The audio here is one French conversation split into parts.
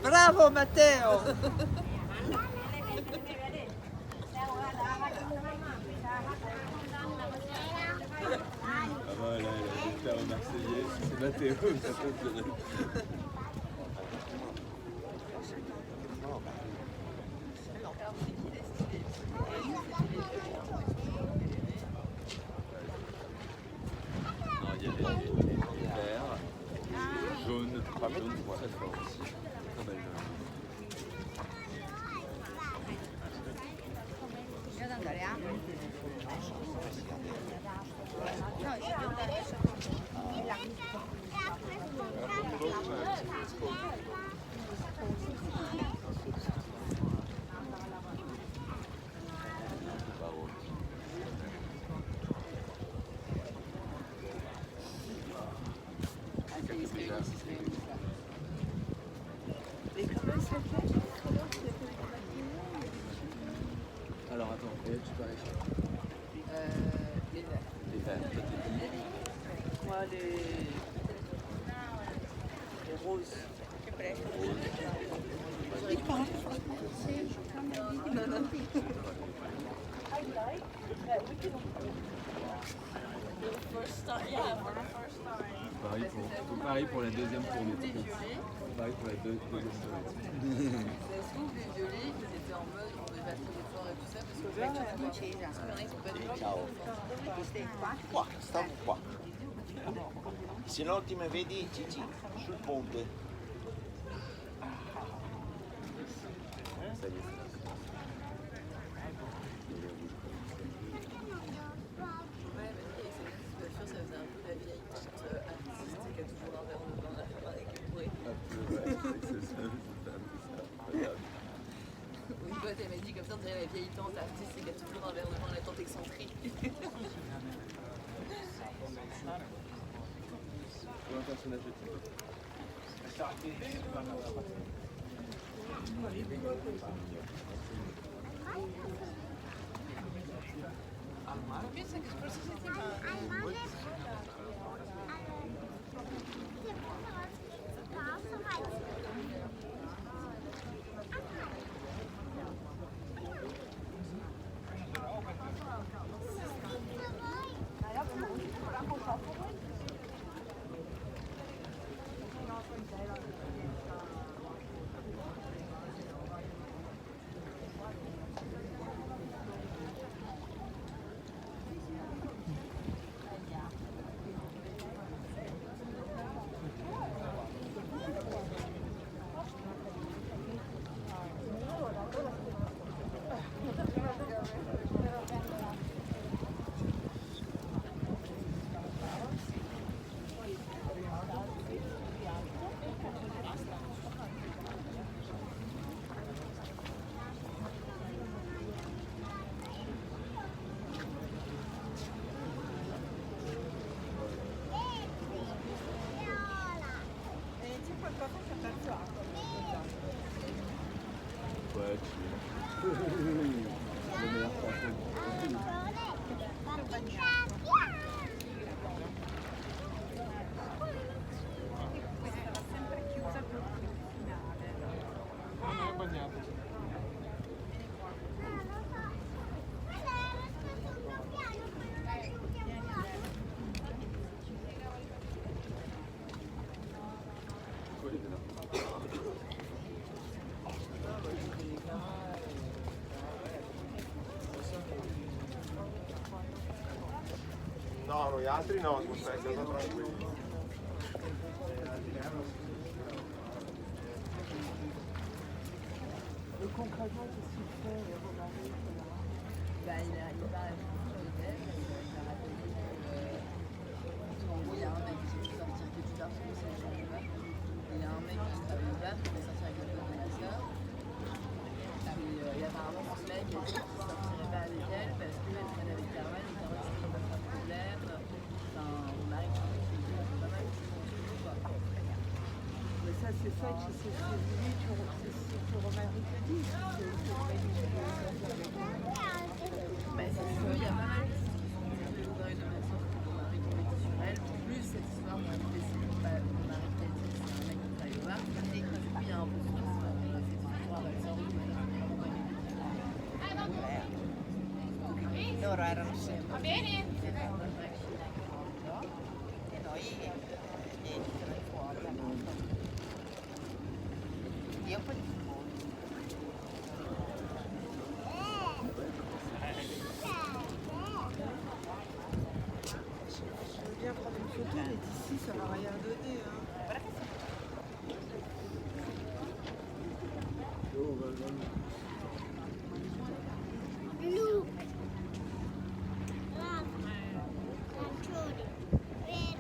Bravo Matteo. Ah voilà, j'espère au Marseillais, c'est Mathéo, ça peut durer. Non, il y a les verts, jaunes, jaunes très fort aussi. Très belle jaune. Alors attends, et là tu peux aller chercher. Les verts. Les verts, toi t'es qui? Moi, les roses. Pareil pour la deuxième tournée. Pareil pour la deuxième tournée. Ça se trouve, les violets, ils étaient en mode, on devait passer les forts et tout ça, parce que parce qu'il y en a qui sont pas des Qua, stavo qua. Se no ti mi vedi Gigi sul ponte. Ça y est, c'est là. Ouais, mais c'est sûr, ça faisait un peu la vieille petite artiste qui a toujours un verre de vin à la main et qui pourrait. Un peu, ouais, c'est ça, c'est un peu ça. Regarde. Oui, toi, elle m'a dit comme ça, on dirait la vieille tante artiste qui a toujours un verre de vin, la tante excentrique. Ou un personnage de type. Ouais, tu es le meilleur français. Quoi, les deux là? No, noi altri no, sono stati tranquilli. Et concrètement, qu'est-ce qu'il fait, Romaric, là? Bah, il va à l'hôtel, il va rappeler qu'en gros, il y a un mec qui sait sortir que du bar, parce que c'est le genre de bar. Il y a un mec qui travaille au bar, qui va sortir avec le pote de la sœur. Et apparemment, ce mec, il sortirait pas avec elle parce qu'elle traîne avec Carmen et Carmen, c'est pas un problème. Enfin, Romaric, c'est pas mal de choses, quoi. Mais ça, c'est ça qui c'est ce que Romaric a dit. Mais c'est sûr, il y a pas mal de choses qui sont ouvert une maison que Romaric a mis sur elle, plus cette histoire où Romaric a dit c'est un mec qui travaille au bar. Et du coup, il y a un peu de loro erano sempre. Va bene? E noi niente, fuori. Io poi Je veux bien prendre une photo, mais d'ici, ça va rien donner. Hein. Blu, rosa, arancione, verde,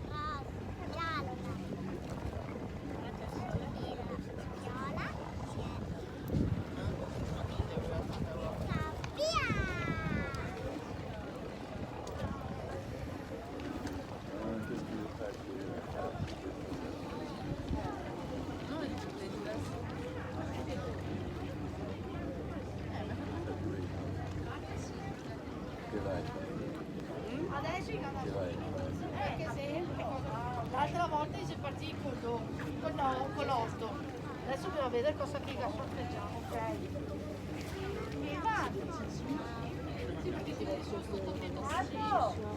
rosa, giallo, viola, sabbia. Qu'est-ce que vous faites? no, è diverso. Che vai? Adesso in Che vai? che se l'altra volta si partì con l'8. Adesso dobbiamo vedere cosa figa sorteggiamo, ok? E va! Alto!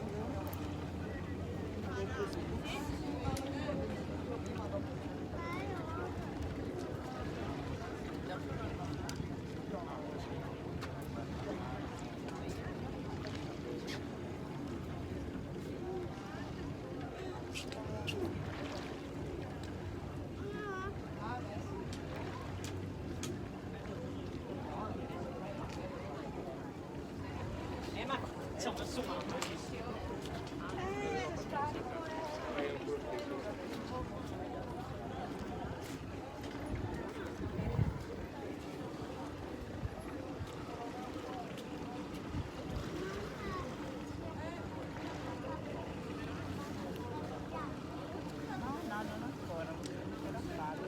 No, non ancora, non ancora farlo.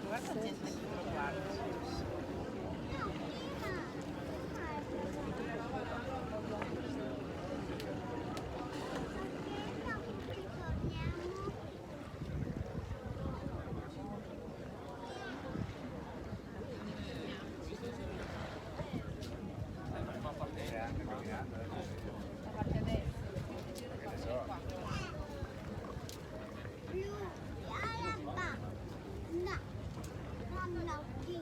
Guarda gente che lo guarda. Blu, araba, no, no, qui.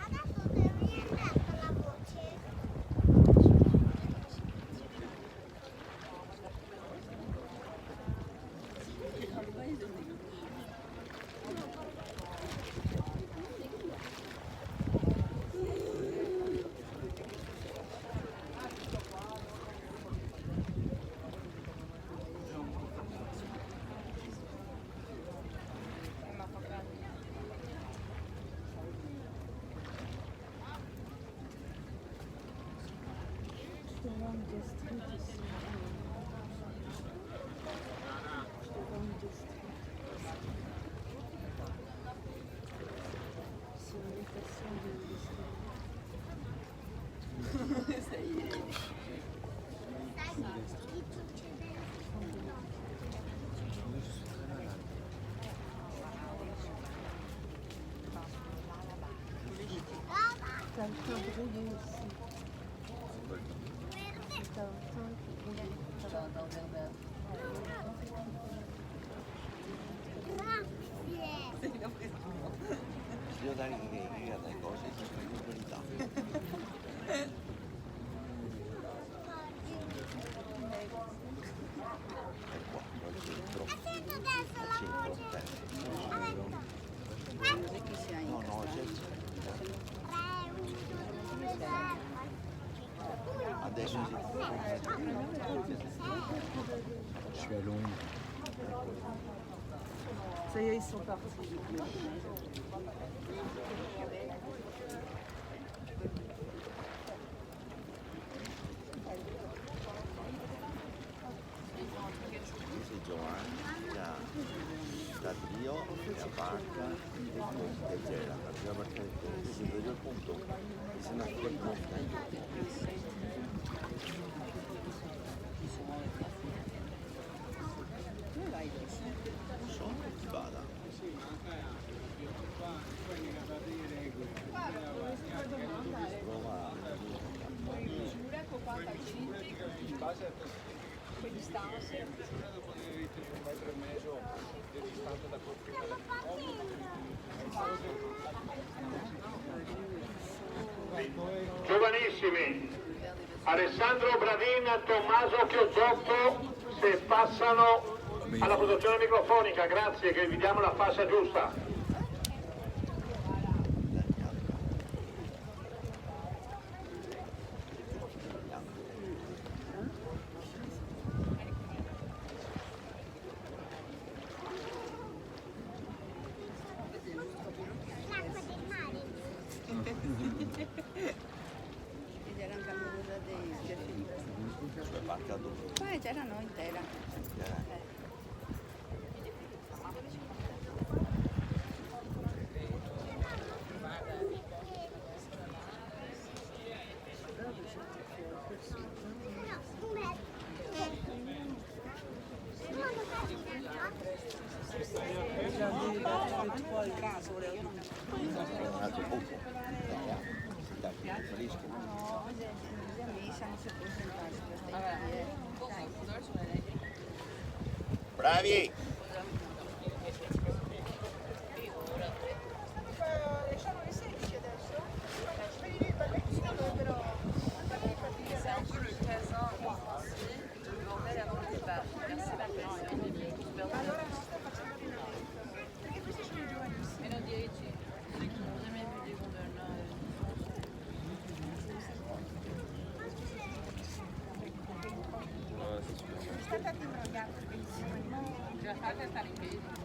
Adesso devi andare con la voce. T'as le teint brouillé aussi. T'as un teint qui est brouillé. Dans le verde. Grazie. Io dai delle cose di verità. Sento adesso la voce. Così chi sia No, in no, senza. Adesso sì. Je suis à Londres. Ça y est, ils sont partis. Giovanni, già. stati io, la barca e c'era la prima barca del ponte, si vede il punto e se no è il ponte. Dove vai adesso? Non so, chi vada. Prova Misura con quanta cinti? Con distanze? Giovanissimi, Alessandro Bravina, Tommaso Chiozotto, se passano alla produzione microfonica, grazie, che vi diamo la fascia giusta. L'acqua del mare. Ed era anche la cosa dei schiaffi. sulla barca dopo. Ma c'erano intera. Un altro poco. Dai, preferisco. No, gli amici hanno si presentati questa idea. Bravi! State a timbrare, bellissimo. Già fate stare in piedi.